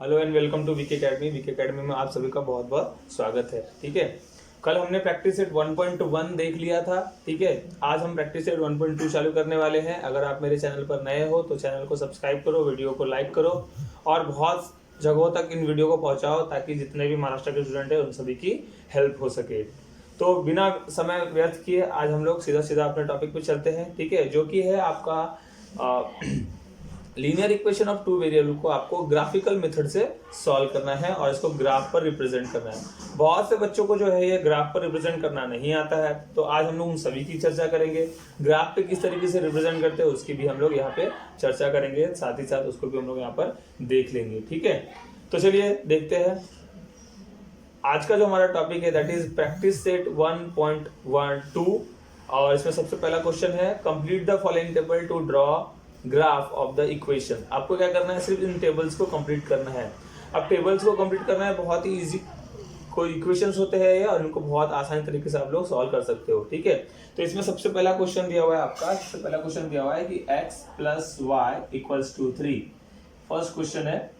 Hello and welcome to V K academy. V K academy में आप सभी का बहुत बहुत स्वागत है। ठीक है, कल हमने प्रैक्टिस सेट 1.1 देख लिया था। ठीक है, आज हम प्रैक्टिस सेट 1.2 चालू करने वाले हैं। अगर आप मेरे चैनल पर नए हो तो चैनल को सब्सक्राइब करो, वीडियो को लाइक करो और बहुत जगहों तक इन वीडियो को पहुंचाओ ताकि जितने भी महाराष्ट्र के स्टूडेंट हैं उन सभी की हेल्प हो सके। तो बिना समय व्यर्थ किए आज हम लोग सीधा सीधा अपने टॉपिक पे चलते हैं। ठीक है, जो कि है आपका linear equation of two variable को आपको ग्राफिकल मेथड से सॉल्व करना है और इसको ग्राफ पर रिप्रेजेंट करना है। बहुत से बच्चों को जो है ये ग्राफ पर रिप्रेजेंट करना नहीं आता है, तो आज हम लोग उन सभी की चर्चा करेंगे। ग्राफ पे किस तरीके से रिप्रेजेंट करते हैं उसकी भी हम लोग यहाँ पे चर्चा करेंगे, साथ ही साथ उसको भी हम लोग यहाँ पर देख लेंगे। ठीक है, तो चलिए देखते हैं। आज का जो हमारा टॉपिक है दैट इज प्रैक्टिस सेट 1.12 और इसमें सबसे पहला क्वेश्चन है complete the following table to draw graph of the equation. आपको क्या करना है, सिर्फ इन टेबल्स को कंप्लीट करना है। अब टेबल्स को कंप्लीट करना है, बहुत ही इजी कोई इक्वेशंस होते हैं और इनको बहुत आसानी तरीके से आप लोग सॉल्व कर सकते हो। ठीक है, तो इसमें सबसे पहला क्वेश्चन दिया हुआ है आपका, सबसे पहला क्वेश्चन दिया हुआ है कि x plus y equals to 3। First question है।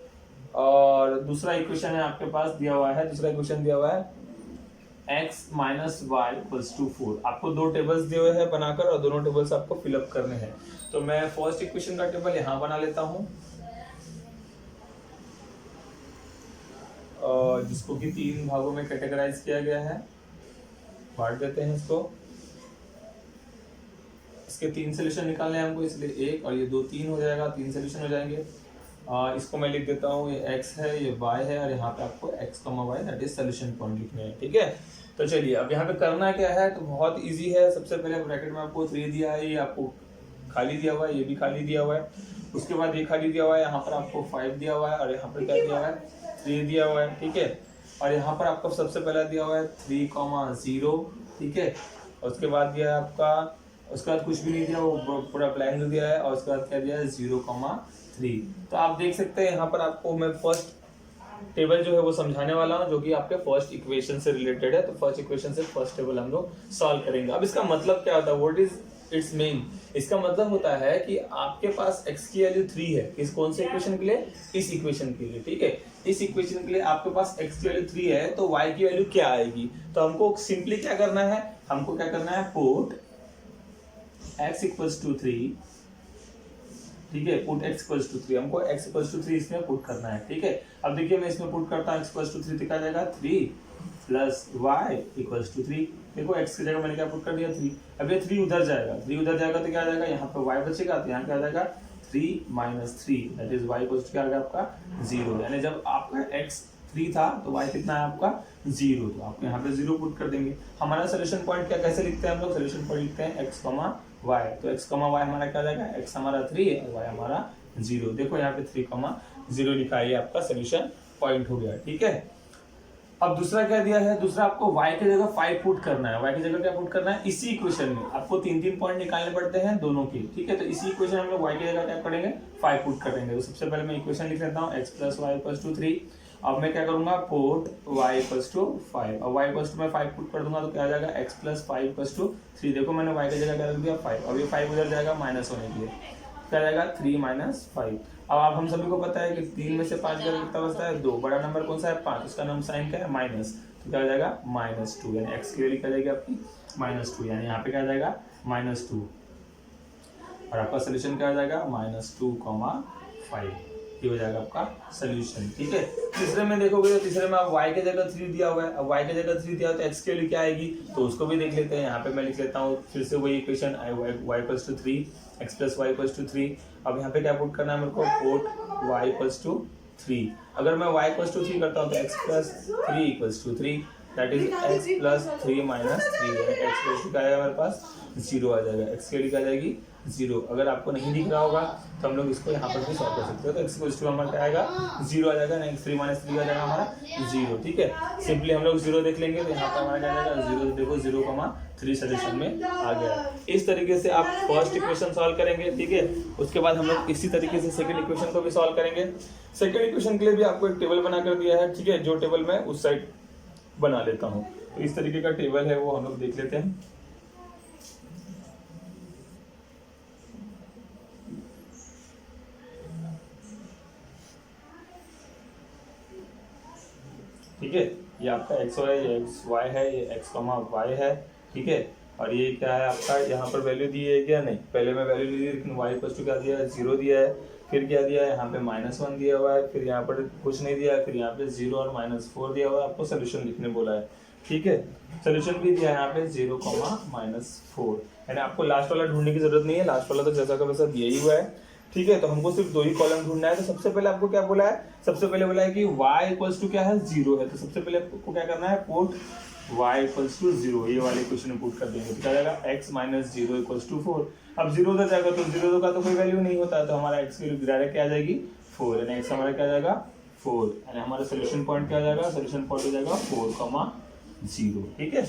और दूसरा इक्वेशन है आपके पास दिया हुआ है, दूसरा इक्वेशन दिया हुआ है x minus y equals to 4। आपको दो टेबल्स दिए हुए हैं बनाकर और दोनों टेबल्स आपको फिलअप करने हैं। तो मैं फर्स्ट इक्वेशन का टेबल यहाँ बना लेता हूँ और जिसको कि तीन भागों में कैटेगराइज किया गया है। बांट देते हैं इसको। इसके तीन सोल्यूशन निकालने हैं हमको, इसलिए एक और ये दो, तीन हो जाएगा, तीन सोल्यूशन हो जाएंगे। इसको मैं लिख देता हूँ, ये x है, ये y है और यहाँ पे आपको x, y that is solution point लिखने हैं। ठीक है, तो चलिए अब यहाँ पे करना क्या है, तो बहुत इजी है। सबसे पहले ब्रैकेट में आपको 3 दिया है, ये आपको खाली दिया हुआ है, ये भी खाली दिया हुआ है। उसके बाद ये खाली दिया हुआ है, यहाँ पर आपको 5 दिया हुआ है और यहाँ पर क्या दिया हुआ है, 3 दिया हुआ है। ठीक है, और यहाँ पर आपको सबसे पहला दिया हुआ है 3,0। ठीक है, और उसके बाद दिया है आपका, उसके बाद कुछ भी नहीं दिया, वो पूरा ब्लैंक दिया है। और उसके बाद क्या दिया है 0,3। तो आप देख सकते हैं यहाँ पर आपको मैं फर्स्ट टेबल जो है वो समझाने वाला हूँ, जो कि आपके फर्स्ट इक्वेशन से रिलेटेड है। तो फर्स्ट इक्वेशन से फर्स्ट टेबल हम लोग सॉल्व करेंगे। अब इसका मतलब क्या होता है, व्हाट इज इट्स मीन? इसका मतलब होता है कि आपके पास x की वैल्यू 3 है। इस कौन से इक्वेशन के लिए? इस इक्वेशन के लिए। ठीक है, इस इक्वेशन के लिए आपके पास x की वैल्यू 3 है, तो y की वैल्यू क्या आएगी? तो हमको सिंपली क्या करना है, हमको क्या करना है, पुट x इक्वल्स टू 3। ठीक है, पुट x इक्वल्स टू 3, हमको x इक्वल्स टू 3 इसमें पुट करना है। ठीक है, अब देखिए मैं इसमें पुट करता हूँ x इक्वल्स टू 3, तो क्या जाएगा 3 प्लस y इक्वल्स टू 3। देखो x की जगह मैंने क्या पुट कर दिया 3। अब ये 3 उधर जाएगा, 3 उधर जाएगा तो क्या आ जाएगा, यहाँ पे y बचेगा, तो यहाँ क्या आ जाएगा 3 minus 3 that is y equals to क्या आ गया आपका 0। यानी जब आपका x 3 था तो y कितना है आपका 0, तो आप यहाँ पे 0 पुट कर देंगे। हमारा सोल्यूशन पॉइंट क्या कैसे लिखते हैं हम लोग, सोल्यूशन पॉइंट लिखते हैं x, y। तो x, y हमारा क्या जाएगा, x हमारा 3 है और y हमारा 0। देखो यहाँ पे 3,0 लिखा है, ये आपका सोल्यूशन पॉइंट हो गया। ठीक है, अब दूसरा क्या दिया है, दूसरा आपको y की जगह 5 पुट करना है। y की जगह क्या पुट करना है, इसी इक्वेशन में आपको 3 पॉइंट निकालने पड़ते हैं दोनों के। ठीक है, तो इसी इक्वेशन में हम लोग y की जगह क्या करेंगे, 5 पुट करेंगे। तो सबसे पहले मैं इक्वेशन लिख लेता हूँ x plus y equals to 3। अब मैं क्या करूंगा, पुट y इक्वल्स टू 5। अब y इक्वल्स टू मैं 5 पुट कर दूंगा तो क्या आ जाएगा x प्लस 5 इक्वल्स टू 3। देखो मैंने y की जगह क्या रख दिया 5। अब ये 5 उधर जाएगा माइनस होने के लिए, क्या जाएगा 3 माइनस 5। अब आप हम सभी को पता है कि 3 में से 5 गया कितना बचता है 2। बड़ा नंबर कौन सा है 5, उसका नाम साइन क्या है माइनस, तो क्या हो जाएगा -2। यानी x की वैल्यू क्या जाएगी आपकी -2, यानी यहाँ पे क्या जाएगा -2 और आपका सोल्यूशन क्या हो जाएगा -2,5। ये हो जाएगा आपका सोल्यूशन। ठीक है, तीसरे में देखोगे तो तीसरे में आप y की जगह 3 दिया हुआ है। अब y की जगह 3 दिया हुआ है तो x की वैल्यू क्या आएगी, तो उसको भी देख लेते हैं। यहाँ पे मैं लिख लेता हूँ फिर से वही equation y equals to 3, x plus y equals to 3। अब यहाँ पे क्या पुट करना है मेरे को, पुट y इक्वल्स टू 3। अगर मैं y इक्वल्स टू 3 करता हूँ तो x plus 3 equals to 3 that is x plus 3 minus 3 है। x की वैल्यू क्या आएगा मेरे पास 0 आ जाएगा, x की वैल्यू क्या आ जाएगी 0। अगर आपको नहीं दिख रहा होगा तो हम लोग इसको यहाँ पर भी सॉल्व कर सकते हो। तो x इक्वल्स टू हमारा क्या आएगा 0 आ जाएगा, नहीं 3 माइनस 3 आ जाएगा हमारा 0। ठीक है, सिंपली हम लोग 0 देख लेंगे तो यहाँ पर हमारा क्या आ जाएगा 0। देखो 0,3 सोल्यूशन में आ गया। इस तरीके से आप फर्स्ट इक्वेशन सॉल्व करेंगे। ठीक है, उसके बाद हम लोग इसी तरीके से सेकंड इक्वेशन को भी सॉल्व करेंगे। सेकंड इक्वेशन के लिए भी आपको एक टेबल बना कर दिया है। ठीक है, जो टेबल मैं उस साइड बना लेता हूँ, तो इस तरीके का टेबल है वो हम लोग देख लेते हैं। ठीक है। ये आपका एक्स वाई, ये एक्स वाई है, ये एक्स कॉमा वाई है, ठीक है। और ये क्या है आपका, यहाँ पर वैल्यू दी है क्या, नहीं, पहले मैं वैल्यू नहीं दी, लेकिन वाई इक्वल टू क्या दिया है, 0 दिया है। फिर क्या दिया है, यहाँ पे -1 दिया हुआ है, फिर यहाँ पर कुछ नहीं दिया है, फिर यहाँ पे 0 और -4 दिया हुआ है, आपको सोल्यूशन लिखने बोला है, ठीक है। सोल्यूशन भी दिया है यहाँ पे 0, -4, यानी आपको लास्ट वाला ढूंढने की जरूरत नहीं है, लास्ट वाला तो जैसा का वैसा दिया ही हुआ है, ठीक है। तो हमको सिर्फ 2 ही कॉलम ढूंढना है। तो सबसे पहले आपको क्या बोला है, सबसे पहले बोला है कि y इक्वल्स टू क्या है, 0 है। तो सबसे पहले आपको क्या करना है, पुट y इक्वल्स टू 0, ये वाले क्वेश्चन में पुट कर देंगे। तो क्या जाएगा, x माइनस 0 इक्वल्स टू 4। अब 0 उधर जाएगा तो 0 का तो कोई वैल्यू नहीं होता, तो हमारा x की वैल्यू डायरेक्ट क्या आ जाएगी, 4, यानी x हमारा क्या जाएगा, 4, यानी हमारा सोल्यूशन पॉइंट क्या जाएगा, सोल्यूशन पॉइंट हो जाएगा 4, 0, ठीक है।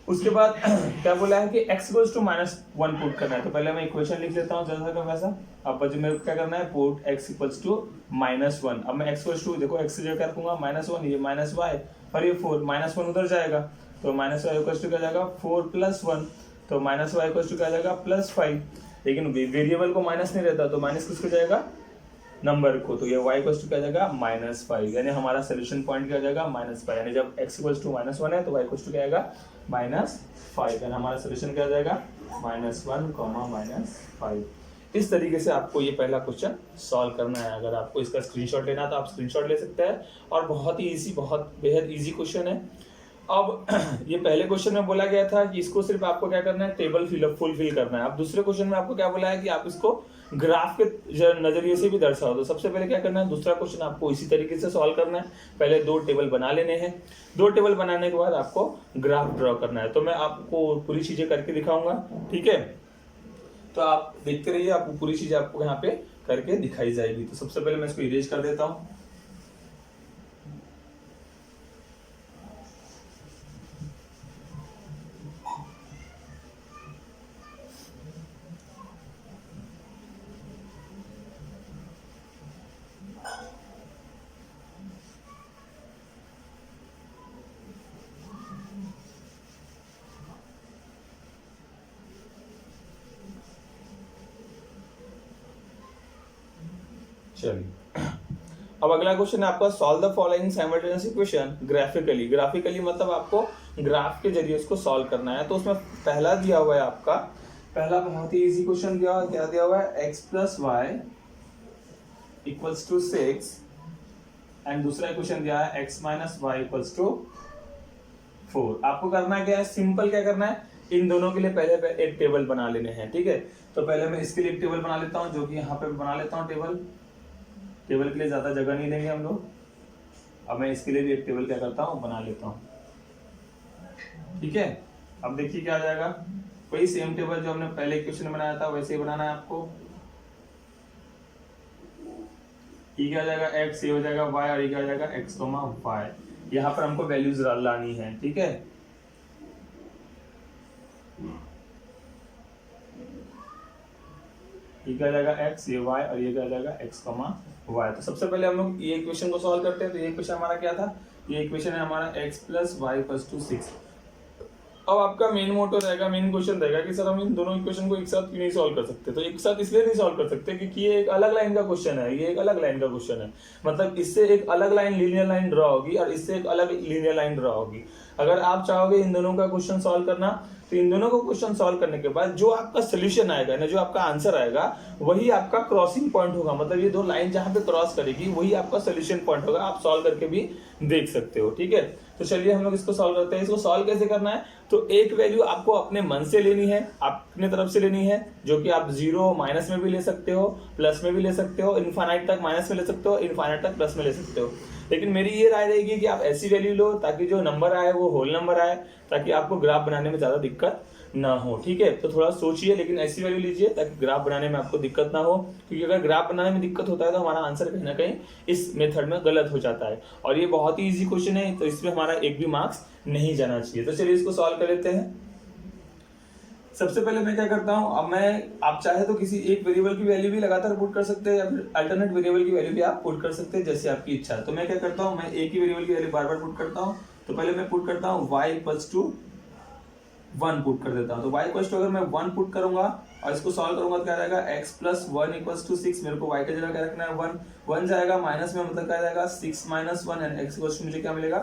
उसके बाद क्या बोला है कि x इक्वल्स टू -1 पुट करना है। तो पहले मैं इक्वेशन लिख लेता हूँ जैसा का वैसा। अब मुझे मेरे को क्या करना है, पुट x इक्वल्स टू -1। अब मैं x इक्वल्स टू, देखो x की जगह क्या रखूंगा, -1, ये -y और ये 4, -1 उधर जाएगा तो -y इक्वल्स टू क्या जाएगा, 4 + 1, तो -y इक्वल्स टू क्या जाएगा, +5। लेकिन वेरिएबल को माइनस नहीं रहता, तो माइनस किसको जाएगा, नंबर को, तो ये y इक्वल्स टू क्या जाएगा, -5, यानी हमारा सोल्यूशन पॉइंट क्या जाएगा, -5, यानी जब x इक्वल्स टू -1 है तो y इक्वल्स टू क्या आएगा, -5, यानी हमारा सोल्यूशन क्या जाएगा, -1, -5। इस तरीके से आपको ये पहला क्वेश्चन सॉल्व करना है। अगर आपको इसका स्क्रीनशॉट लेना है तो आप स्क्रीनशॉट ले सकते हैं, और बहुत ही इजी, बहुत बेहद इजी क्वेश्चन है। अब ये पहले क्वेश्चन में बोला गया था कि इसको सिर्फ आपको क्या करना है, टेबल फुलफिल करना है। अब दूसरे क्वेश्चन में आपको क्या बोला है कि आप इसको ग्राफ के नजरिए से भी दर्शाओ। तो सबसे पहले क्या करना है, दूसरा क्वेश्चन आपको इसी तरीके से सॉल्व करना है। पहले 2 टेबल बना लेने हैं, 2 टेबल बनाने के बाद आपको ग्राफ ड्रॉ करना है। तो मैं आपको पूरी चीजें करके दिखाऊंगा, ठीक है। तो आप देखते रहिए, आपको पूरी चीजें आपको यहाँ पे करके दिखाई जाएगी। तो सबसे पहले मैं इसको इरेज कर देता हूँ। चलिए, अब अगला क्वेश्चन है आपका, solve the following simultaneous equation graphically. Graphically मतलब आपको ग्राफ के जरिए इसको सॉल्व करना है। तो उसमें पहला दिया हुआ है आपका, पहला बहुत ही इजी क्वेश्चन दिया हुआ है। क्या दिया हुआ है, x + y = 6, एंड दूसरा क्वेश्चन दिया है x - y = 4। आपको करना क्या है, सिंपल क्या करना है, इन दोनों के लिए पहले एक टेबल बना लेने हैं, ठीक है। तो पहले मैं इसके लिए एक टेबल बना लेता हूँ, जो कि यहाँ पे बना लेता हूँ टेबल के लिए ज्यादा जगह नहीं देंगे हम लोग। अब मैं इसके लिए भी एक टेबल क्या करता हूँ, बना लेता हूँ, ठीक है। अब देखिए क्या आ जाएगा, वही सेम टेबल जो हमने पहले क्वेश्चन में बनाया था वैसे ही बनाना है आपको। ये क्या आ जाएगा, x, ये हो जाएगा y, और ये क्या आ जाएगा, x, y। यहाँ पर हमको वैल्यूज लानी है, ठीक है। ये क्या आ जाएगा, x, ये y, और ये क्या आ जाएगा, x, y। तो सबसे पहले हम लोग ये इक्वेशन को सॉल्व करते हैं। तो ये इक्वेशन हमारा क्या था, ये इक्वेशन है हमारा x + y = 6। अब आपका मेन मोटो रहेगा, मेन क्वेश्चन रहेगा कि सर हम इन दोनों इक्वेशन को एक साथ क्यों नहीं सॉल्व कर सकते। तो एक साथ इसलिए नहीं सॉल्व कर सकते क्योंकि ये एक अलग लाइन का क्वेश्चन है, ये एक अलग लाइन का क्वेश्चन है। मतलब इससे एक अलग लाइन, लीनियर लाइन ड्रॉ होगी, और इससे एक अलग लीनियर लाइन ड्रॉ होगी। अगर आप चाहोगे इन दोनों का क्वेश्चन सॉल्व करना, तो इन दोनों को क्वेश्चन सॉल्व करने के बाद जो आपका सोल्यूशन आएगा ना, जो आपका आंसर आएगा, वही आपका क्रॉसिंग पॉइंट होगा। मतलब ये 2 लाइन जहां पे क्रॉस करेगी वही आपका सोल्यूशन पॉइंट होगा। आप सॉल्व करके भी देख सकते हो, ठीक है। तो चलिए हम लोग इसको सॉल्व करते हैं। इसको सॉल्व कैसे करना है, तो एक वैल्यू आपको अपने मन से लेनी है, अपने तरफ से लेनी है, जो कि आप 0 माइनस में भी ले सकते हो, प्लस में भी ले सकते हो, इनफाइनाइट तक माइनस में ले सकते हो, इनफाइनाइट तक प्लस में ले सकते हो। लेकिन मेरी ये राय रहेगी कि आप ऐसी वैल्यू लो ताकि जो नंबर आए वो होल नंबर आए, ताकि आपको ग्राफ बनाने में ज्यादा दिक्कत ना हो, ठीक है। तो थोड़ा सोचिए, लेकिन ऐसी वैल्यू लीजिए ताकि ग्राफ बनाने में आपको दिक्कत ना हो। क्योंकि अगर ग्राफ बनाने में दिक्कत होता है तो हमारा आंसर कहीं ना कहीं इस मेथड में गलत हो जाता है। और ये बहुत ही इजी क्वेश्चन है, तो इसमें हमारा एक भी मार्क्स नहीं जाना चाहिए। तो चलिए इसको सॉल्व कर लेते हैं। सबसे पहले मैं क्या करता हूं, अब आप चाहे तो किसी एक वेरिएबल की वैल्यू भी लगातार पुट कर सकते हैं, या फिर अल्टरनेट वेरिएबल की वैल्यू भी आप पुट कर सकते हैं, जैसे आपकी इच्छा है। तो मैं क्या करता हूं, मैं एक ही वेरिएबल की वैल्यू बार बार पुट करता हूं। तो पहले मैं पुट करता हूं y = 1 पुट कर देता हूँ। तो y इक्वल्स टू अगर मैं 1 पुट करूंगा और इसको सॉल्व करूंगा तो क्या जाएगा x प्लस 1 इक्वल्स टू 6। मेरे को y का जगह क्या रखना है 1 जाएगा, माइनस में मतलब क्या जाएगा 6 minus 1 and x equals to मुझे क्या मिलेगा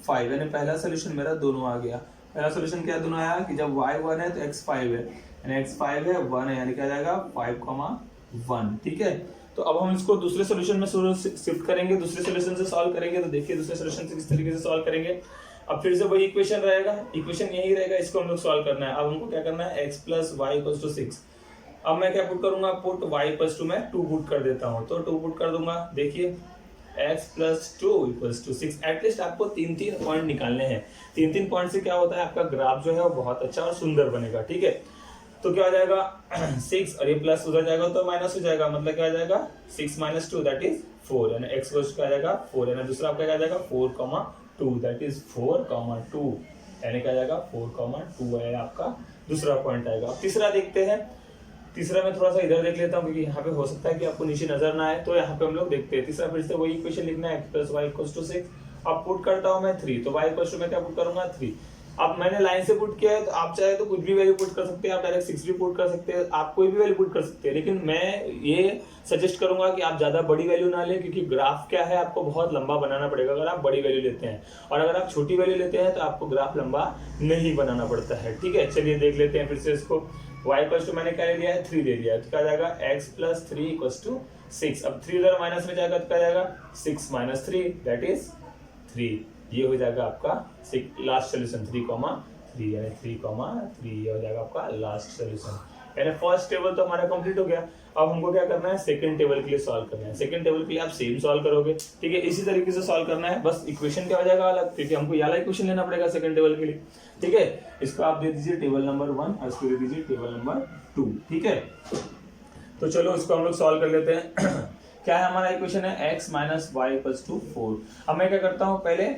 5। यानी पहला सोल्यूशन मेरा दोनों आ गया। पहला सोल्यूशन क्या दोनों आया कि जब y 1 है तो x 5 है, यानी x 5 है 1 है, यानी क्या जाएगा 5,1। ठीक है, तो अब हम इसको दूसरे सॉल्यूशन में शिफ्ट करेंगे, दूसरे सॉल्यूशन से सॉल्व करेंगे। तो देखिए दूसरे सॉल्यूशन से किस तरीके से सॉल्व करेंगे। अब फिर से वही इक्वेशन रहेगा, इक्वेशन यही रहेगा, इसको हम लोग सॉल्व करना है। अब हमको क्या करना है x plus y equals to 6। अब मैं क्या पुट करूंगा, पुट y इक्वल्स टू मैं 2 पुट कर देता हूँ, तो 2 पुट कर दूंगा। देखिए x plus 2 equals to 6। At least आपको 3-3 पॉइंट निकालने हैं। 3-3 पॉइंट से क्या होता है, आपका ग्राफ जो है वो बहुत अच्छा और सुंदर बनेगा। ठीक है, तो क्या हो जाएगा 6 और ये प्लस उधर जाएगा तो माइनस हो जाएगा, मतलब क्या आ जाएगा 6 माइनस 2 दैट इज 4, यानी x इक्वल्स टू क्या आ जाएगा 4, यानी दूसरा आपका क्या आ जाएगा 4,2 दैट इज 4,2, यानी क्या आ जाएगा 4,2 है आपका दूसरा पॉइंट आएगा। तीसरा देखते हैं। तीसरा मैं थोड़ा सा इधर देख लेता हूँ क्योंकि यहाँ पे हो सकता है कि आपको नीचे नजर ना आए, तो यहाँ पे हम लोग देखते हैं। तीसरा फिर से वही इक्वेशन लिखना है, x plus y equals to 6। अब पुट करता हूँ मैं 3, तो y इक्वल्स टू मैं क्या पुट करूंगा 3। अब मैंने लाइन से पुट किया है, तो आप चाहे तो कुछ भी वैल्यू पुट कर सकते हैं, आप डायरेक्ट 6 भी पुट कर सकते हैं, आप कोई भी वैल्यू पुट कर सकते हैं। लेकिन मैं ये सजेस्ट करूंगा कि आप ज्यादा बड़ी वैल्यू ना लें, क्योंकि ग्राफ क्या है आपको बहुत लंबा बनाना पड़ेगा अगर आप बड़ी वैल्यू लेते हैं, और अगर आप छोटी वैल्यू लेते हैं तो आपको ग्राफ लंबा नहीं बनाना पड़ता है। ठीक है, चलिए देख लेते हैं फिर से इसको। y इक्वल्स टू मैंने क्या ले लिया है 3 ले लिया है, तो क्या जाएगा x प्लस 3 इक्वल्स टू 6। अब 3 उधर माइनस में जाएगा तो क्या जाएगा 6 माइनस 3 दैट इज 3। ये हो जाएगा आपका लास्ट सोल्यूशन 3,3, यानी 3,3 ये हो जाएगा आपका लास्ट सोल्यूशन। यानी फर्स्ट टेबल तो हमारा कंप्लीट हो गया। अब हमको क्या करना है, सेकंड टेबल के लिए सॉल्व करना है। सेकंड टेबल के लिए आप सेम सॉल्व करोगे। ठीक है, इसी तरीके से सॉल्व करना है, बस इक्वेशन क्या हो जाएगा अलग, क्योंकि हमको ये वाला इक्वेशन लेना पड़ेगा सेकंड टेबल के लिए। ठीक है, इसको आप दे दीजिए टेबल नंबर 1 और इसको दे दीजिए टेबल नंबर 2। ठीक है, तो चलो इसको हम लोग सॉल्व कर लेते हैं। क्या है हमारा इक्वेशन है x minus y equals to 4। अब मैं क्या करता हूँ, पहले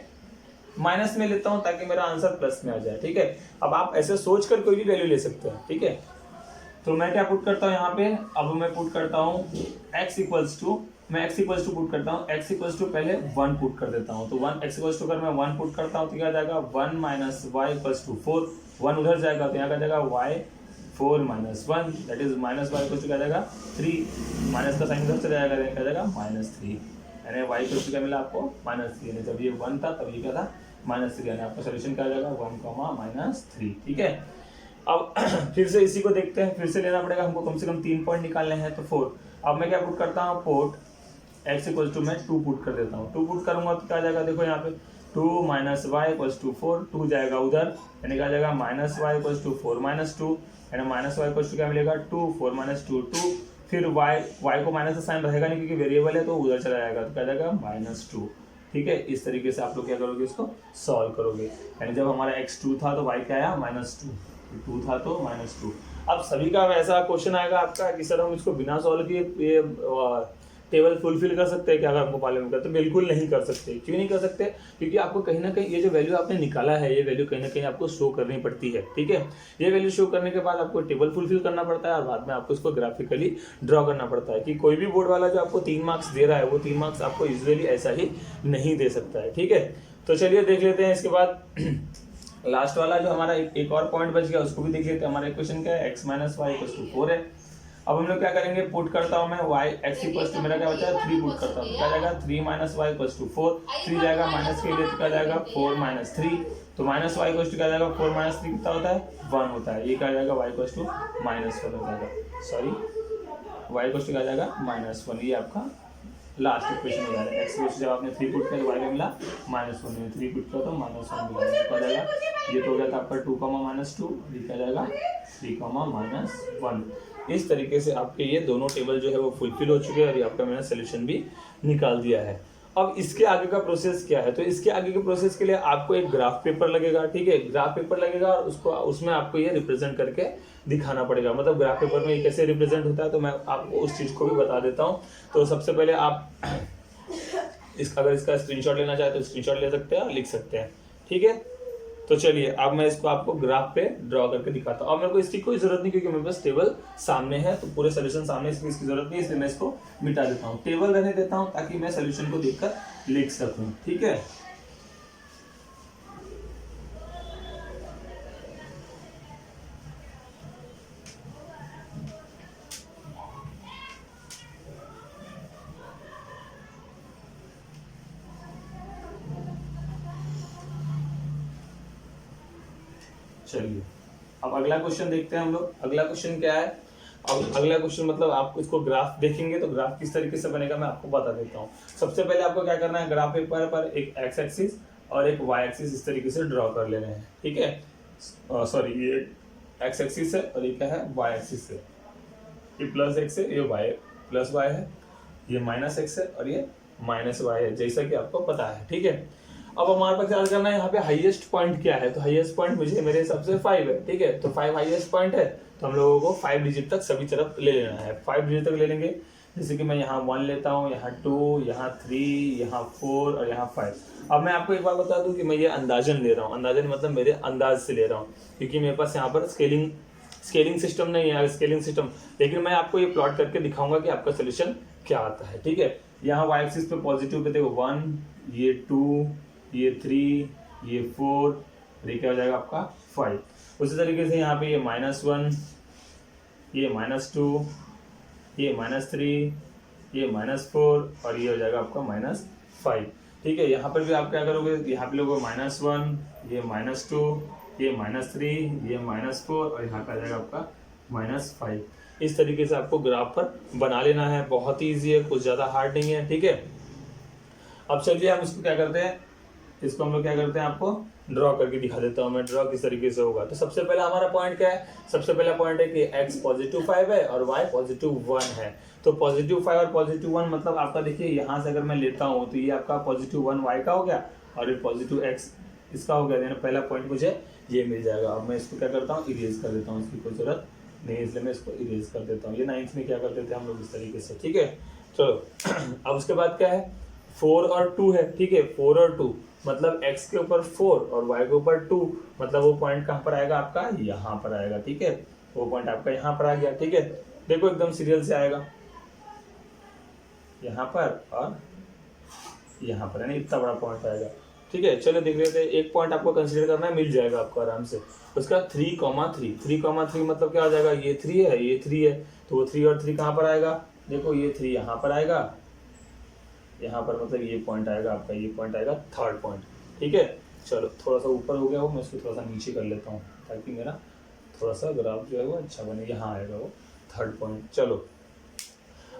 माइनस में लेता हूँ ताकि मेरा आंसर प्लस में आ जाए। ठीक है, अब आप ऐसे सोच कर कोई भी वैल्यू ले सकते हैं। ठीक है, तो मैं क्या पुट करता हूँ यहाँ पे, अब मैं पुट करता हूँ x इक्वल्स टू, मैं x इक्वल्स टू पुट करता हूँ, x इक्वल्स टू पहले 1 पुट कर देता हूँ। तो 1 x इक्वल्स टू अगर मैं 1 पुट करता हूँ तो क्या जाएगा 1 माइनस वाई इक्वल्स टू 4। 1 उधर जाएगा तो यहाँ का जाएगा y 4 minus 1 that is minus y equals to क्या जाएगा 3। माइनस का साइन उधर चला जाएगा, क्या जाएगा -3, यानी y इक्वल्स टू क्या मिला आपको -3। यानी जब ये 1 था तब ये क्या था -3, यानी आपका सोल्यूशन क्या आ जाएगा 1,-3। ठीक है, अब फिर से इसी को देखते हैं, फिर से लेना पड़ेगा हमको, कम से कम 3 पॉइंट निकालने हैं, तो 4। अब मैं क्या पुट करता हूँ, पुट x इक्वल्स टू मैं 2 पुट कर देता हूँ। 2 पुट करूंगा तो क्या जाएगा, देखो यहाँ पे 2 माइनस वाई इक्वल्स टू 4, 2 जाएगा उधर, यानी क्या जाएगा minus y equals to 4 minus 2, यानी माइनस वाई इक्वल्स टू क्या मिलेगा 2, 4 माइनस 2 2, फिर y को माइनस का साइन रहेगा नहीं क्योंकि वेरिएबल है, तो उधर चला जाएगा तो क्या जाएगा -2। ठीक है, इस तरीके से आप लोग क्या करोगे, इसको सॉल्व करोगे। यानी जब हमारा x 2 था तो y क्या आया -2, 2 था तो -2। अब सभी का वैसा क्वेश्चन आएगा आपका कि सर हम इसको बिना सॉल्व किए ये टेबल फुलफिल कर सकते हैं क्या, अगर आपको मालूम है तो बिल्कुल नहीं कर सकते। क्यों नहीं कर सकते, क्योंकि आपको कहीं ना कहीं ये जो वैल्यू आपने निकाला है, ये वैल्यू कहीं ना कहीं आपको शो करनी पड़ती है। ठीक है, ये वैल्यू शो करने के बाद आपको टेबल फुलफिल करना पड़ता है और बाद में आपको इसको ग्राफिकली ड्रॉ करना पड़ता है। कि कोई भी बोर्ड वाला जो आपको 3 मार्क्स दे रहा है वो 3 मार्क्स आपको यूजुअली ऐसा ही नहीं दे सकता है। ठीक है, तो चलिए देख लेते हैं। इसके बाद लास्ट वाला जो हमारा एक और पॉइंट बच गया उसको भी देख लेते हैं। हमारा इक्वेशन क्या है, x minus y equals to 4 है। अब हम लोग क्या करेंगे, पुट करता हूं मैं y x इक्वल्स टू मेरा क्या बचा है 3 पुट करता हूं, क्या जाएगा 3 माइनस वाई इक्वल्स टू 4, 3 जाएगा माइनस के लिए तो क्या जाएगा 4 माइनस 3, तो माइनस वाई इक्वल्स टू क्या जाएगा 4 माइनस 3 कितना होता है 1 होता है। ये क्या जाएगा y इक्वल्स टू -1 हो जाएगा, सॉरी y इक्वल्स टू क्या जाएगा -1। ये आपका लास्ट इक्वेशन हो जाएगा। x इक्वल्स जब आपने 3 पुट किया तो y में मिला -1, 3 पुट किया तो -1 मिला, क्या जाएगा ये तो हो जाता है आपका 2, -2, ये क्या जाएगा 3, -1। इस तरीके से आपके ये दोनों टेबल जो है वो फुलफिल हो चुके हैं और ये आपका मैंने सोल्यूशन भी निकाल दिया है। अब इसके आगे का प्रोसेस क्या है, तो इसके आगे के प्रोसेस के लिए आपको एक ग्राफ पेपर लगेगा। ठीक है, ग्राफ पेपर लगेगा और उसमें आपको ये रिप्रेजेंट करके दिखाना पड़ेगा। मतलब ग्राफ पेपर में ये कैसे रिप्रेजेंट होता है तो मैं आपको उस चीज को भी बता देता हूँ। तो सबसे पहले आप अगर इसका स्क्रीनशॉट लेना चाहे तो स्क्रीनशॉट ले सकते हैं और लिख सकते हैं। ठीक है, तो चलिए अब मैं इसको आपको ग्राफ पे ड्रॉ करके दिखाता हूँ। अब मेरे को इसकी कोई जरूरत नहीं क्योंकि मेरे पास टेबल सामने है, तो पूरे सोल्यूशन सामने, इसकी जरूरत नहीं, इसलिए मैं इसको मिटा देता हूँ। टेबल रहने देता हूँ ताकि मैं सोल्यूशन को देखकर लिख सकूँ। ठीक है, चलिए अब अगला क्वेश्चन देखते हैं हम लोग। अगला क्वेश्चन क्या है? अब अगला क्वेश्चन मतलब आप इसको ग्राफ देखेंगे तो ग्राफ किस तरीके से बनेगा मैं आपको बता देता हूँ। सबसे पहले आपको क्या करना है, ग्राफ पेपर पर एक एक्स एक्सिस और एक वाई एक्सिस इस तरीके से ड्रॉ कर लेने हैं, ठीक है। सॉरी, ये एक्स एक्सिस है और ये क्या है, वाई एक्सिस है। ये प्लस एक्स है, ये वाई प्लस वाई है, ये माइनस एक्स है और ये माइनस वाई है, जैसा कि आपको पता है, ठीक है। अब हमारे पास क्या करना है, यहाँ पे हाईएस्ट पॉइंट क्या है, तो हाईएस्ट पॉइंट मुझे मेरे हिसाब से 5 है, ठीक है। तो 5 हाईएस्ट पॉइंट है, तो हम लोगों को 5 डिजिट तक सभी तरफ ले लेना है। 5 डिजिट तक ले लेंगे, जैसे कि मैं यहाँ 1 लेता हूँ, यहाँ 2, यहाँ 3, यहाँ 4 और यहाँ 5। अब मैं आपको एक बार बता दूं कि मैं ये अंदाजन ले रहा हूँ, अंदाजन मतलब मेरे अंदाज से ले रहा हूँ, क्योंकि मेरे पास यहाँ पर स्केलिंग सिस्टम नहीं है, स्केलिंग सिस्टम, लेकिन मैं आपको ये प्लॉट करके दिखाऊंगा कि आपका सोल्यूशन क्या आता है, ठीक है। यहाँ वाई एक्सिस पे पॉजिटिव पे देखो 1, ये 2, ये 3, ये 4, ये क्या हो जाएगा आपका 5। उसी तरीके से यहाँ पे ये -1, ये -2, ये -3, ये -4 और ये हो जाएगा आपका -5, ठीक है। यहाँ पर भी आप क्या करोगे, यहाँ पे लोगोगे -1, ये -2, ये -3, ये -4 और यहाँ पे आ जाएगा आपका -5। इस तरीके से आपको ग्राफ पर बना लेना है, बहुत ही ईजी है, कुछ ज़्यादा हार्ड नहीं है, ठीक है। अब चलिए हम इसको क्या करते हैं, इसको हम लोग क्या करते हैं, आपको ड्रॉ करके दिखा देता हूँ मैं, ड्रॉ किस तरीके से होगा। तो सबसे पहला हमारा पॉइंट क्या है, सबसे पहला पॉइंट है कि x +5 है और y +1 है। तो +5 और +1 मतलब आपका देखिए यहाँ से अगर मैं लेता हूँ तो ये आपका +1 y का हो गया और ये +x इसका हो गया, पहला पॉइंट मुझे ये मिल जाएगा। अब मैं इसको क्या करता हूँ, इरेज कर देता हूँ, इसकी कोई जरूरत नहीं, इसलिए मैं इसको इरेज कर देता हूँ। ये 9th में क्या करते थे हम लोग इस तरीके से, ठीक है। चलो अब उसके बाद क्या है, 4 और 2 है, ठीक है। 4 और 2 मतलब x के ऊपर 4 और y के ऊपर 2, मतलब वो पॉइंट कहाँ पर आएगा आपका, यहाँ पर आएगा, ठीक है। वो पॉइंट आपका यहाँ पर आ गया, ठीक है। देखो एकदम सीरियल से आएगा यहाँ पर और यहाँ पर, यानी इतना बड़ा पॉइंट आएगा, ठीक है। चलो देख लेते हैं, एक पॉइंट आपको कंसीडर करना है, मिल जाएगा आपको आराम से। उसका 3,3 मतलब क्या हो जाएगा, ये 3 है, ये 3 है, तो वो 3 और 3 कहाँ पर आएगा, देखो ये 3 यहाँ पर आएगा, यहाँ पर मतलब ये पॉइंट आएगा आपका, ये पॉइंट आएगा थर्ड पॉइंट, ठीक है। चलो थोड़ा सा ऊपर हो गया वो, मैं इसको थोड़ा सा नीचे कर लेता हूँ ताकि मेरा थोड़ा सा ग्राफ जो है वो अच्छा बने। यहाँ आएगा वो थर्ड पॉइंट। चलो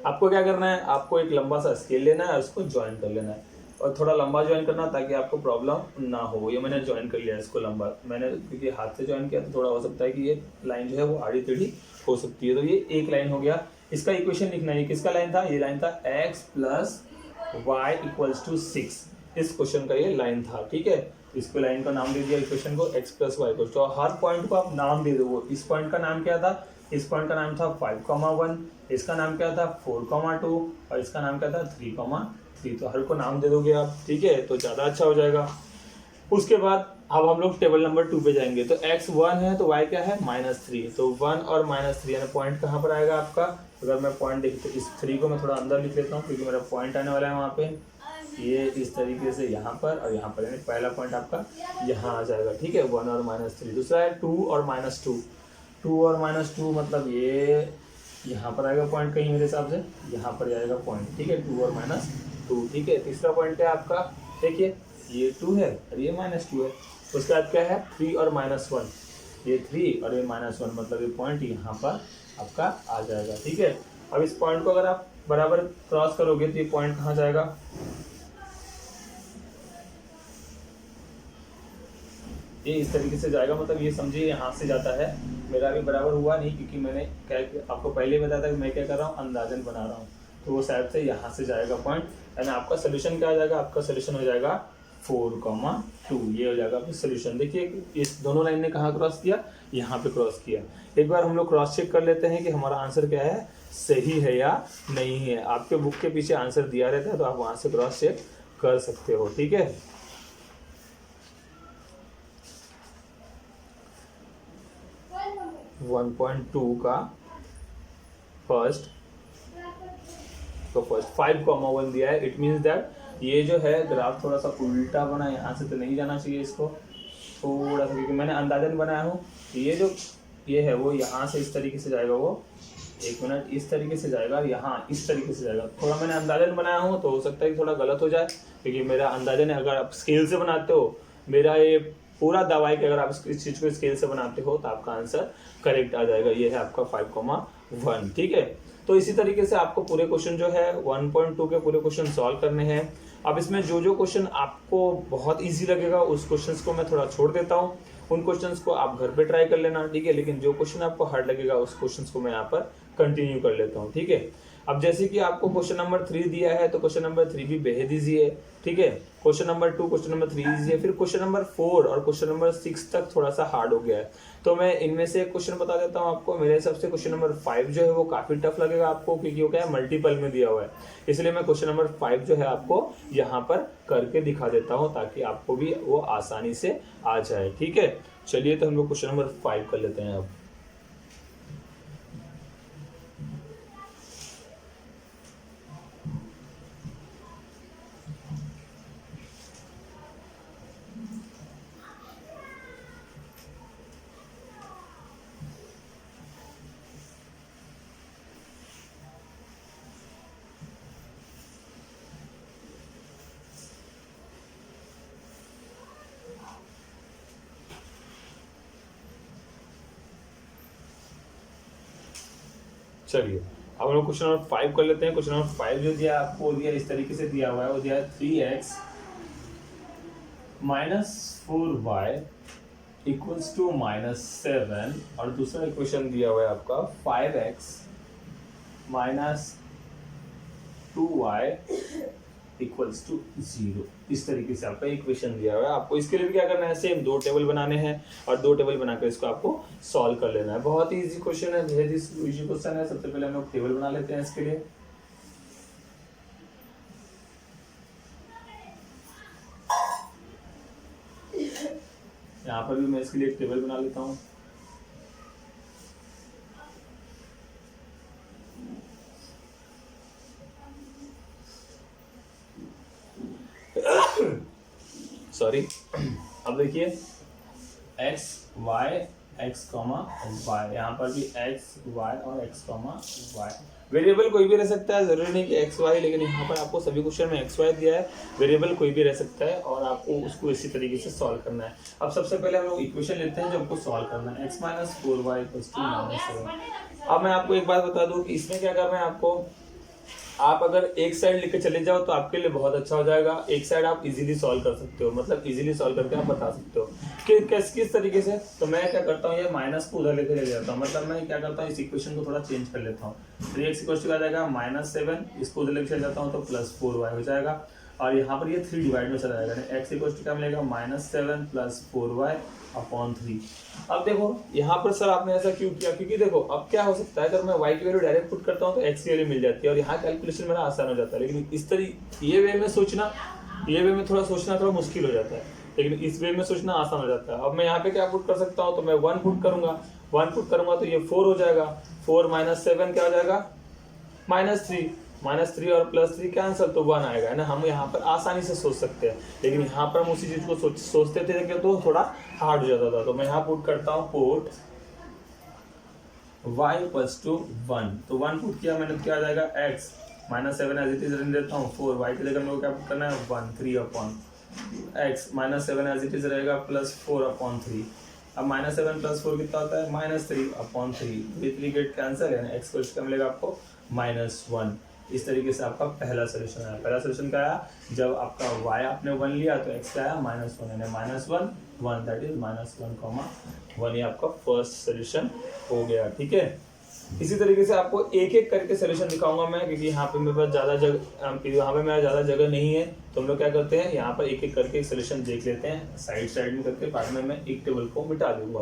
आपको क्या करना है, आपको एक लंबा सा स्केल लेना है, उसको ज्वाइन कर लेना है और थोड़ा लंबा ज्वाइन करना ताकि आपको प्रॉब्लम ना हो। ये मैंने ज्वाइन कर लिया इसको लंबा, मैंने क्योंकि हाथ से ज्वाइन किया तो थोड़ा हो सकता है कि ये लाइन जो है वो आड़ी टेढ़ी हो सकती है। तो ये एक लाइन हो गया, इसका इक्वेशन लिखना है। किसका लाइन था, ये लाइन था x + y = 6, इस क्वेश्चन का ये लाइन था, ठीक है। इसको लाइन का नाम दे दिया इक्वेशन को, x + y = 6। हर पॉइंट को आप नाम दे दो। इस पॉइंट का नाम क्या था, इस पॉइंट का नाम था 5,1, इसका नाम क्या था 4,2 और इसका नाम क्या था 3,3। तो हर को नाम दे दोगे आप, ठीक है, तो ज़्यादा अच्छा हो जाएगा। उसके बाद अब हम लोग टेबल नंबर 2 पे जाएंगे। तो x 1 है तो y क्या है -3, तो 1 और -3 यानी पॉइंट कहाँ पर आएगा आपका। अगर मैं पॉइंट देख तो इस 3 को मैं थोड़ा अंदर लिख लेता हूँ क्योंकि मेरा पॉइंट आने वाला है वहाँ पे, ये इस तरीके से यहाँ पर और यहाँ पर, यानी पहला पॉइंट आपका यहाँ आ जाएगा, ठीक है, 1 और -3। दूसरा है 2 और -2, 2 और -2 मतलब ये यहाँ पर आएगा पॉइंट कहीं मेरे हिसाब से, यहाँ पर आएगा पॉइंट, ठीक है, 2 और -2, ठीक है। तीसरा पॉइंट क्या है आपका, देखिए ये 2 है और ये -2 है। उसके बाद क्या है 3 और -1, ये 3 और ये -1 मतलब ये पॉइंट यहाँ पर आपका आ जाएगा, ठीक है। अब इस पॉइंट को अगर आप बराबर क्रॉस करोगे तो ये पॉइंट कहाँ जाएगा, ये इस तरीके से जाएगा, मतलब ये समझिए यहाँ से जाता है। मेरा भी बराबर हुआ नहीं क्योंकि मैंने क्या आपको पहले ही बताया था कि मैं क्या कर रहा हूँ, अंदाजन बना रहा हूँ। तो वो साइड से यहाँ से जाएगा पॉइंट, यानी आपका सोल्यूशन क्या आ जाएगा, आपका सोल्यूशन हो जाएगा 4,2, ये हो जाएगा आपका सोल्यूशन। देखिए इस दोनों लाइन ने कहाँ क्रॉस किया, यहाँ पे क्रॉस किया। एक बार हम लोग क्रॉस चेक कर लेते हैं कि हमारा आंसर क्या है, सही है या नहीं है। आपके बुक के पीछे आंसर दिया रहता है तो आप वहाँ से क्रॉस चेक कर सकते हो, ठीक है। वन 1.2 का फर्स्ट 5,1 दिया है। इट मीन्स दैट ये जो है ग्राफ थोड़ा सा उल्टा बना, यहाँ से तो नहीं जाना चाहिए इसको, थोड़ा सा, क्योंकि मैंने अंदाजन बनाया हूँ। ये जो ये है वो यहाँ से इस तरीके से जाएगा, वो 1 मिनट इस तरीके से जाएगा, यहाँ इस तरीके से जाएगा। थोड़ा मैंने अंदाजन बनाया हूँ तो हो सकता है कि थोड़ा गलत हो जाए, क्योंकि मेरा अंदाजन है। अगर आप स्केल से बनाते हो, मेरा ये पूरा दवाई के अगर आप इस चीज को स्केल से बनाते हो तो आपका आंसर करेक्ट आ जाएगा। ये है आपका 5,1। ठीक है, तो इसी तरीके से आपको पूरे क्वेश्चन जो है 1.2 के पूरे क्वेश्चन सॉल्व करने हैं। अब इसमें जो जो क्वेश्चन आपको बहुत इजी लगेगा उस क्वेश्चंस को मैं थोड़ा छोड़ देता हूँ, उन क्वेश्चंस को आप घर पे ट्राई कर लेना। ठीक है, लेकिन जो क्वेश्चन आपको हार्ड लगेगा उस क्वेश्चंस को मैं यहाँ पर कंटिन्यू कर लेता हूँ। ठीक है, अब जैसे कि आपको क्वेश्चन नंबर 3 दिया है तो क्वेश्चन नंबर 3 भी बेहद ईजी है। ठीक है, question number 2, question number 3 easy है, फिर क्वेश्चन नंबर 4 और क्वेश्चन नंबर 6 तक थोड़ा सा हार्ड हो गया है। तो मैं इनमें से एक क्वेश्चन बता देता हूँ आपको। मेरे हिसाब से क्वेश्चन नंबर 5 जो है वो काफी टफ लगेगा आपको, क्योंकि वो क्या है, मल्टीपल में दिया हुआ है। इसलिए मैं क्वेश्चन नंबर 5 जो है आपको यहाँ पर करके दिखा देता हूँ ताकि आपको भी वो आसानी से आ जाए। ठीक है, चलिए तो हम लोग क्वेश्चन नंबर 5 कर लेते हैं अब। चलिए अब हम लोग क्वेश्चन नंबर 5 कर लेते हैं। क्वेश्चन नंबर 5 जो दिया आपको दिया इस तरीके से दिया हुआ है, वो दिया है 3x - 4y इक्वल्स टू -7, और दूसरा इक्वेशन दिया हुआ है आपका 5x - 2y इक्वल्स टू 0। इस तरीके से आपका इक्वेशन दिया हुआ है। आपको इसके लिए भी क्या करना है, सेम 2 टेबल बनाने हैं और 2 टेबल बनाकर इसको आपको सॉल्व कर लेना है। बहुत ही इजी क्वेश्चन है, बहुत इजी क्वेश्चन है। सबसे पहले हम लोग टेबल बना लेते हैं इसके लिए। यहाँ पर भी मैं इसके लिए एक टेबल बना लेता हूँ। सॉरी, अब देखिए x y x y, यहाँ पर भी x y और x y। वेरिएबल कोई भी रह सकता है, जरूरी नहीं कि x y, लेकिन यहाँ पर आपको सभी क्वेश्चन में x y दिया है। वेरिएबल कोई भी रह सकता है और आपको उसको इसी तरीके से सॉल्व करना है। अब सबसे पहले हम लोग इक्वेशन लेते हैं जो हमको सॉल्व करना है, x - 4y = -7। अब मैं आपको एक बात बता दूं कि इसमें क्या करना है आपको, आप अगर एक साइड लेके चले जाओ तो आपके लिए बहुत अच्छा हो जाएगा। एक साइड आप इजीली सॉल्व कर सकते हो, मतलब इजीली सॉल्व करके आप बता सकते हो कि किस तरीके से। तो मैं क्या करता हूँ, ये माइनस को उधर लेके चले जाता हूँ, मतलब मैं क्या करता हूँ, इस इक्वेशन को थोड़ा चेंज कर लेता हूँ। 3x = आ जाएगा -7, इसको उधर लेके चले जाता हूँ तो +4y हो जाएगा, और यहाँ पर ये 3 डिवाइड में चला जाएगा। x = क्या मिलेगा, -7 + 4y/3। अब देखो यहाँ पर सर आपने ऐसा क्यों किया, क्योंकि देखो अब क्या हो सकता है, अगर मैं y की वैल्यू डायरेक्ट पुट करता हूँ तो x की वैल्यू मिल जाती है और यहाँ कैलकुलेशन मेरा आसान हो जाता है। लेकिन इस तरीके ये वे में सोचना, ये वे में थोड़ा सोचना थोड़ा मुश्किल हो जाता है, लेकिन इस वे में सोचना आसान हो जाता है। अब मैं यहाँ पे क्या पुट कर सकता हूँ, तो मैं 1 पुट करूंगा, 1 पुट करूंगा तो ये 4 हो जाएगा। 4 - 7 क्या हो जाएगा, -3, -3 और +3 कैंसिल तो 1 आएगा, है ना। हम यहाँ पर आसानी से सोच सकते हैं, लेकिन यहाँ पर हम उसी चीज को सोचते थे तो थोड़ा हार्ड हो जाता था। तो मैं यहाँ पुट करता हूँ, पुट y = 1, तो 1 पुट किया मैंने, क्या आ जाएगा, x - 7 एज इट इज रहने देता हूँ, 4 y की जगह मेरे को क्या पुट करना है, 1 3/x - 7 एज इट इज रहेगा +4/3। अब -7 + 4 कितना होता है, -3/3, 3 गेट कैंसिल है, x को इसका मिलेगा आपको -1। इस तरीके से आपका पहला सोल्यूशन आया। पहला सोल्यूशन क्या आया, जब आपका y आपने 1 लिया तो x का आया -1, यानी -1 1, दैट इज -1, ये आपका फर्स्ट सोल्यूशन हो गया। ठीक है, इसी तरीके से आपको एक एक करके सोल्यूशन दिखाऊंगा मैं, क्योंकि यहाँ पे मेरे पास मेरा ज़्यादा जगह नहीं है। तो हम लोग क्या करते हैं, यहाँ पर एक एक करके सोल्यूशन देख लेते हैं, साइड में करके, बाद में मैं एक टेबल को मिटा दूंगा।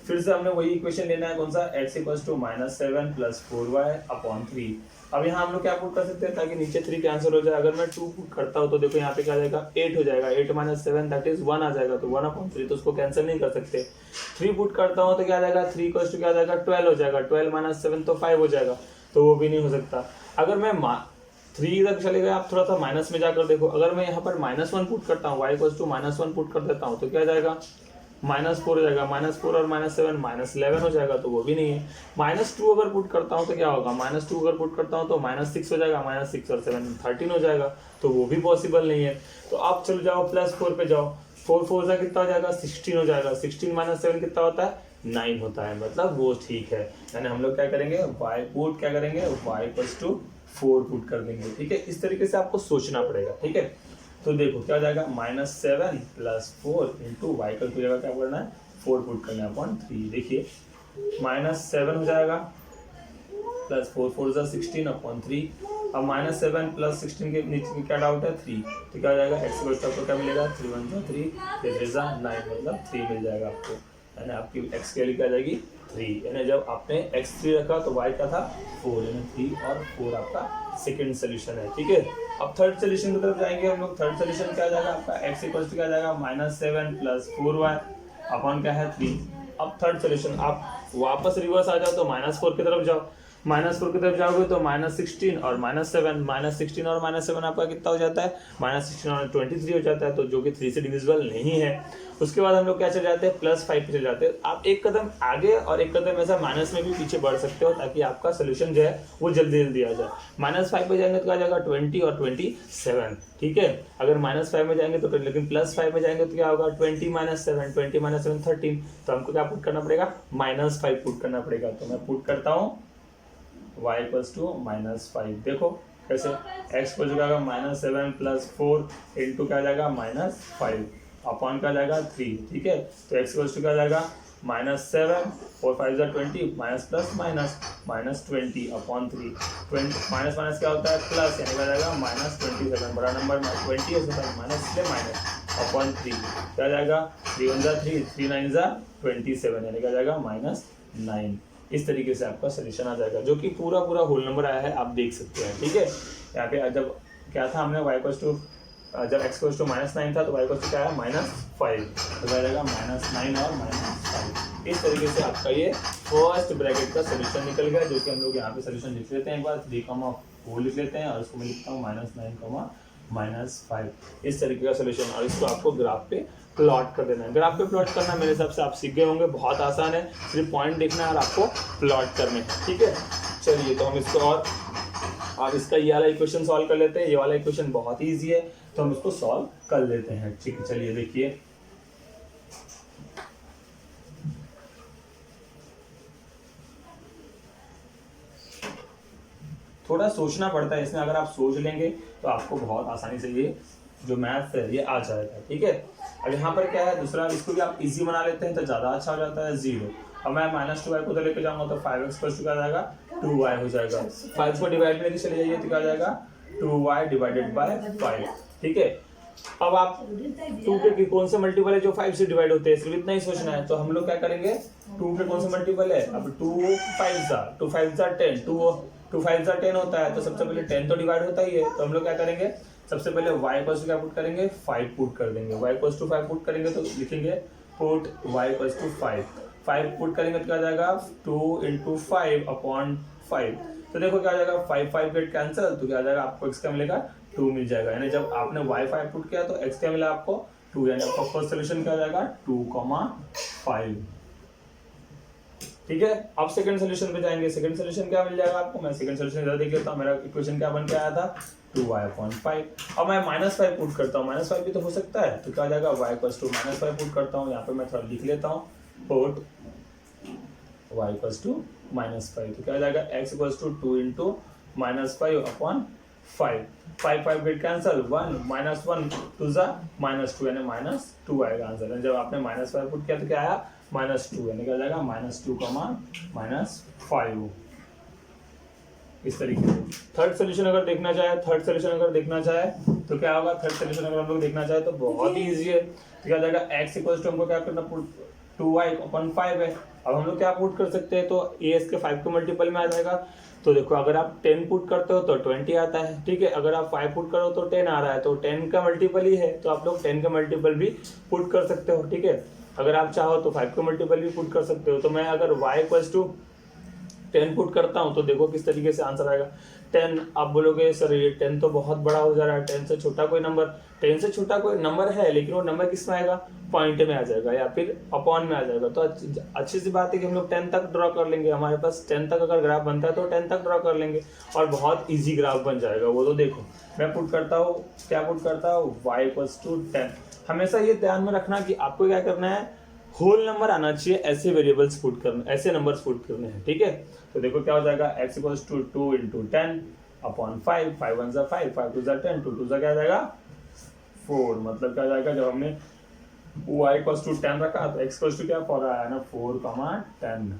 फिर से हमने वही इक्वेशन लेना है, कौन सा, x = -7 + 4y/3। अब यहाँ हम लोग क्या पुट कर सकते हैं ताकि नीचे 3 कैंसिल हो जाए। अगर मैं 2 पुट करता हूँ तो देखो यहाँ पे क्या आ जाएगा, 8 हो जाएगा, 8 - 7 दैट इज 1 आ जाएगा, तो 1/3, तो उसको कैंसिल नहीं कर सकते। 3 पुट करता हूँ तो क्या आ जाएगा, 3 = क्या आ जाएगा, 12 हो जाएगा, 12 - 7 तो 5 हो जाएगा, तो वो भी नहीं हो सकता। अगर मैं 3 तक चले गए, आप थोड़ा सा माइनस में जाकर देखो, अगर मैं यहाँ पर -1 पुट करता हूँ, y = -1 पुट कर देता हूँ तो क्या जाएगा, -4 हो जाएगा, -4 और -7 -11 हो जाएगा, तो वो भी नहीं है। -2 अगर पुट करता हूँ तो क्या होगा, -2 अगर पुट करता हूँ तो -6 हो जाएगा, -6 और 7 13 हो जाएगा, तो वो भी पॉसिबल नहीं है। तो आप चलो जाओ +4 पे जाओ, 4 4 से कितना हो जाएगा 16 हो जाएगा। 16 माइनस 7 कितना होता है 9 होता है, मतलब वो ठीक है। यानी हम लोग क्या करेंगे y पुट क्या करेंगे y इक्वल्स टू 4 पुट कर देंगे, ठीक है। इस तरीके से आपको सोचना पड़ेगा, ठीक है। तो देखो क्या हो जाएगा -7 + 4 इंटू वाई का जगह क्या करना है 4 पुट करना है अपॉन 3। देखिए -7 हो जाएगा प्लस 4 4 जा 16 अपॉन 3। अब -7 + 16 के नीचे क्या डाउट है 3, तो क्या हो जाएगा x को आपको क्या मिलेगा 3 1 जा 3 3 जा 9 मतलब 3 मिल जाएगा आपको, यानी आपकी x की वैल्यू क्या आ जाएगी 3। यानी जब आपने x 3 रखा तो y क्या था 4, यानी 3 और 4 आपका सेकंड सोल्यूशन है, ठीक है। अब थर्ड सोल्यूशन की तरफ जाएंगे हम लोग। थर्ड सोल्यूशन क्या आ जाएगा आपका x इक्वल्स टू क्या आ जाएगा -7 + 4y अपॉन क्या है 3। अब थर्ड सोल्यूशन आप वापस रिवर्स आ जाओ तो -4 की तरफ जाओ। -4 की तरफ जाओगे तो -16 और -7 -16 और -7 आपका कितना हो जाता है -16 और 23 हो जाता है, तो जो कि 3 से डिविजिबल नहीं है। उसके बाद हम लोग क्या चले जाते हैं +5 पे चले जाते हैं। आप एक कदम आगे और एक कदम ऐसा माइनस में भी पीछे बढ़ सकते हो ताकि आपका सोल्यूशन जो है वो जल्दी जल्दी आ जाए। -5 पे जाएंगे तो क्या आ जाएगा 20 और 27, ठीक है। अगर -5 में जाएंगे तो लेकिन +5 में जाएंगे तो क्या होगा 20 - 7 20 - 7 13, तो हमको क्या पुट करना पड़ेगा -5 पुट करना पड़ेगा। तो मैं पुट करता हूँ y इक्वल्स टू -5। देखो कैसे x को जाएगा -7 + 4 इंटू क्या जाएगा -5 अपॉन का जाएगा 3, ठीक है। तो x इक्वल्स टू क्या जाएगा -7 4 5 जा 20 minus plus minus 20 upon 3। 20 minus minus क्या होता है प्लस, यानी क्या जाएगा -27। बड़ा नंबर 20 है तो माइनस से माइनस अपॉन 3 क्या जाएगा 3 1 जा 3 3 9 जा 27, यानी क्या जाएगा -9। इस तरीके से आपका सोल्यूशन आ जाएगा, जो कि पूरा पूरा होल नंबर आया है, आप देख सकते हैं, ठीक है। यहाँ पे जब क्या था हमने y इक्वल्स टू जब x इक्वल्स टू -9 था तो y इक्वल्स टू क्या है -5, तो क्या जाएगा -9 और -5। इस तरीके से आपका ये फर्स्ट ब्रैकेट का सोल्यूशन निकल गया, जो कि हम लोग यहाँ पे सोल्यूशन लिख लेते हैं। एक बार 3,4 लिख लेते हैं और उसको मैं लिखता हूँ -9, -5। इस तरीके का सोल्यूशन, और इसको आपको ग्राफ पे प्लॉट कर देना है। ग्राफ पे प्लॉट करना मेरे हिसाब से आप सीख गए होंगे, बहुत आसान है, सिर्फ पॉइंट देखना है और आपको प्लॉट करने हैं, ठीक है। चलिए तो हम इसको और इसका ये वाला इक्वेशन सॉल्व कर लेते हैं। ये वाला इक्वेशन बहुत ही ईजी है तो हम इसको सॉल्व कर लेते हैं, ठीक है। चलिए देखिए थोड़ा सोचना पड़ता है इसमें, अगर आप सोच लेंगे तो आपको बहुत आसानी से ये जो मैथ है ये आ जाएगा, ठीक है। अब यहाँ पर क्या है दूसरा, इसको भी आप इजी बना लेते हैं तो ज़्यादा अच्छा हो जाता है 0। अब मैं -2y को उधर लेके जाऊंगा तो 5x प्लस 2 क्या जाएगा 2y हो जाएगा। 5 को डिवाइड में लेके चले जाइए तो क्या जाएगा 2y डिवाइडेड बाय 5, ठीक है। अब आप 2 के कौन से मल्टीपल है जो 5 से डिवाइड होते हैं, सिर्फ इतना ही सोचना है। तो हम लोग क्या करेंगे 2 के कौन से मल्टीपल है, अब 2 5 जा 10, 2 5 जा 10 होता है, तो सबसे पहले 10 तो डिवाइड होता ही है। तो हम लोग क्या करेंगे सबसे पहले y इक्वल्स टू क्या पुट करेंगे 5 पुट कर देंगे। y इक्वल्स टू 5 पुट करेंगे तो लिखेंगे put y equals to 5 put करेंगे तो क्या जाएगा 2 × 5 अपॉन 5। तो देखो क्या जाएगा 5 5 गेट कैंसिल, तो क्या जाएगा आपको x का मिलेगा 2 मिल जाएगा। यानी जब आपने y 5 पुट किया तो x क्या मिला आपको 2, यानी आपका फर्स्ट सोल्यूशन क्या जाएगा 2,5, ठीक है। अब सेकंड सोल्यूशन पे जाएंगे। सेकंड सोल्यूशन क्या मिल जाएगा आपको, मैं सेकंड सोल्यूशन इधर देख लेता हूँ। मेरा इक्वेशन क्या बन के आया था 2y/5। अब मैं -5 पुट करता हूँ, -5 भी तो हो सकता है, तो क्या आ जाएगा y इक्वल्स टू -5 पुट करता हूँ। यहाँ पे मैं थोड़ा लिख लेता हूँ पुट y इक्वल्स टू -5, तो क्या आ जाएगा x equals to 2 × -5 upon 5। 5 5 get cancel, 1 -1 2 जा -2, यानी -2 आएगा आंसर। जब आपने -5 पुट किया तो क्या आया -2, यानी क्या जाएगा -2, -5। इस तरीके से थर्ड सोल्यूशन अगर देखना चाहे तो क्या होगा। थर्ड सोल्यूशन अगर हम लोग देखना चाहे तो बहुत ही इजी है। तो क्या जाएगा x इक्वल्स टू हमको क्या करना 2y/5 है। अब हम लोग क्या पुट कर सकते हैं, तो a इसके 5 के मल्टीपल में आ जाएगा। तो देखो अगर आप 10 पुट करते हो तो 20 आता है, ठीक है। अगर आप 5 पुट करो तो 10 आ रहा है, तो 10 का मल्टीपल ही है, तो आप लोग 10 का मल्टीपल भी पुट कर सकते हो, ठीक है। अगर आप चाहो तो 5 का मल्टीपल भी पुट कर सकते हो। तो मैं अगर y इक्वल्स टू 10 पुट करता हूँ तो देखो किस तरीके से आंसर आएगा। 10, आप बोलोगे सर ये 10 तो बहुत बड़ा हो जा रहा है, 10 से छोटा कोई नंबर, 10 से छोटा कोई नंबर है लेकिन वो नंबर किस में आएगा, पॉइंट में आ जाएगा या फिर अपॉन में आ जाएगा। तो अच्छी सी बात है कि हम लोग 10 तक ड्रॉ कर लेंगे, हमारे पास 10 तक अगर ग्राफ बनता है तो 10 तक ड्रॉ कर लेंगे और बहुत ईजी ग्राफ बन जाएगा वो। तो देखो मैं पुट करता हूँ, क्या पुट करता हूँ, y=10। हमेशा ये ध्यान में रखना कि आपको क्या करना है, होल नंबर आना चाहिए, ऐसे वेरिएबल्स पुट करना, ऐसे नंबर्स पुट करने हैं, ठीक है। तो देखो क्या हो जाएगा, x = 2 × 10 अपॉन 5, 5 1 5, 5 2 10, 2 2 क्या जाएगा 4। मतलब क्या जाएगा, जब हमने y = 10 रखा तो x = क्या फॉर आया ना 4,10,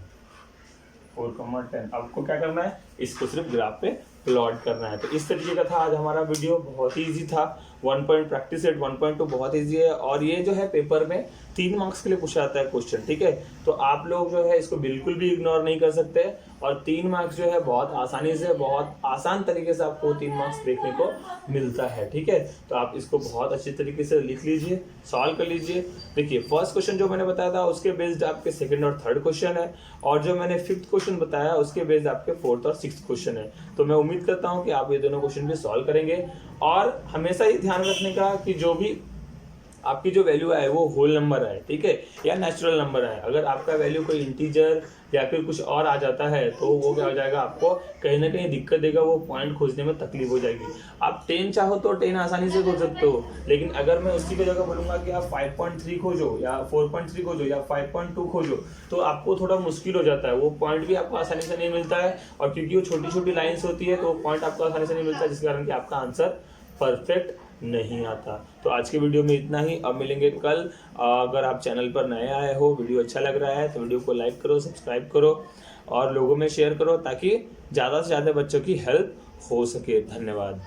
4,10। आपको क्या करना है, इसको सिर्फ ग्राफ पे प्लॉट करना है। तो इस तरीके का था आज हमारा वीडियो, बहुत ही इजी था। 1 पॉइंट प्रैक्टिस सेट 1.2 बहुत इजी है और ये जो है पेपर में 3 मार्क्स के लिए पूछा जाता है क्वेश्चन, ठीक है। तो आप लोग जो है इसको बिल्कुल भी इग्नोर नहीं कर सकते और 3 मार्क्स जो है बहुत आसानी से, बहुत आसान तरीके से आपको 3 मार्क्स देखने को मिलता है, ठीक है। तो आप इसको बहुत अच्छी तरीके से लिख लीजिए, सॉल्व कर लीजिए। देखिए फर्स्ट क्वेश्चन जो मैंने बताया था उसके बेस्ड आपके सेकंड और थर्ड क्वेश्चन है और जो मैंने 5th क्वेश्चन बताया उसके बेस्ड आपके 4th और 6th क्वेश्चन है। तो मैं उम्मीद करता हूँ कि आप ये दोनों क्वेश्चन भी सॉल्व करेंगे और हमेशा ये ध्यान रखने का कि जो भी आपकी जो वैल्यू आए वो होल नंबर आए, ठीक है, या नेचुरल नंबर आए। अगर आपका वैल्यू कोई इंटीजर या फिर कुछ और आ जाता है तो वो क्या हो जाएगा, आपको कहीं ना कहीं दिक्कत देगा, वो पॉइंट खोजने में तकलीफ हो जाएगी। आप 10 चाहो तो 10 आसानी से खोज सकते हो, लेकिन अगर मैं उसी की जगह बोलूँगा कि आप 5.3 खोजो या 4.3 खोजो या 5.2 खोजो तो आपको थोड़ा मुश्किल हो जाता है, वो पॉइंट भी आपको आसानी से नहीं मिलता है। और क्योंकि वो छोटी छोटी लाइन्स होती है तो पॉइंट आपको आसानी से नहीं मिलता, जिस कारण कि आपका आंसर परफेक्ट नहीं आता। तो आज के वीडियो में इतना ही, अब मिलेंगे कल। अगर आप चैनल पर नए आए हो, वीडियो अच्छा लग रहा है तो वीडियो को लाइक करो, सब्सक्राइब करो और लोगों में शेयर करो ताकि ज़्यादा से ज़्यादा बच्चों की हेल्प हो सके। धन्यवाद।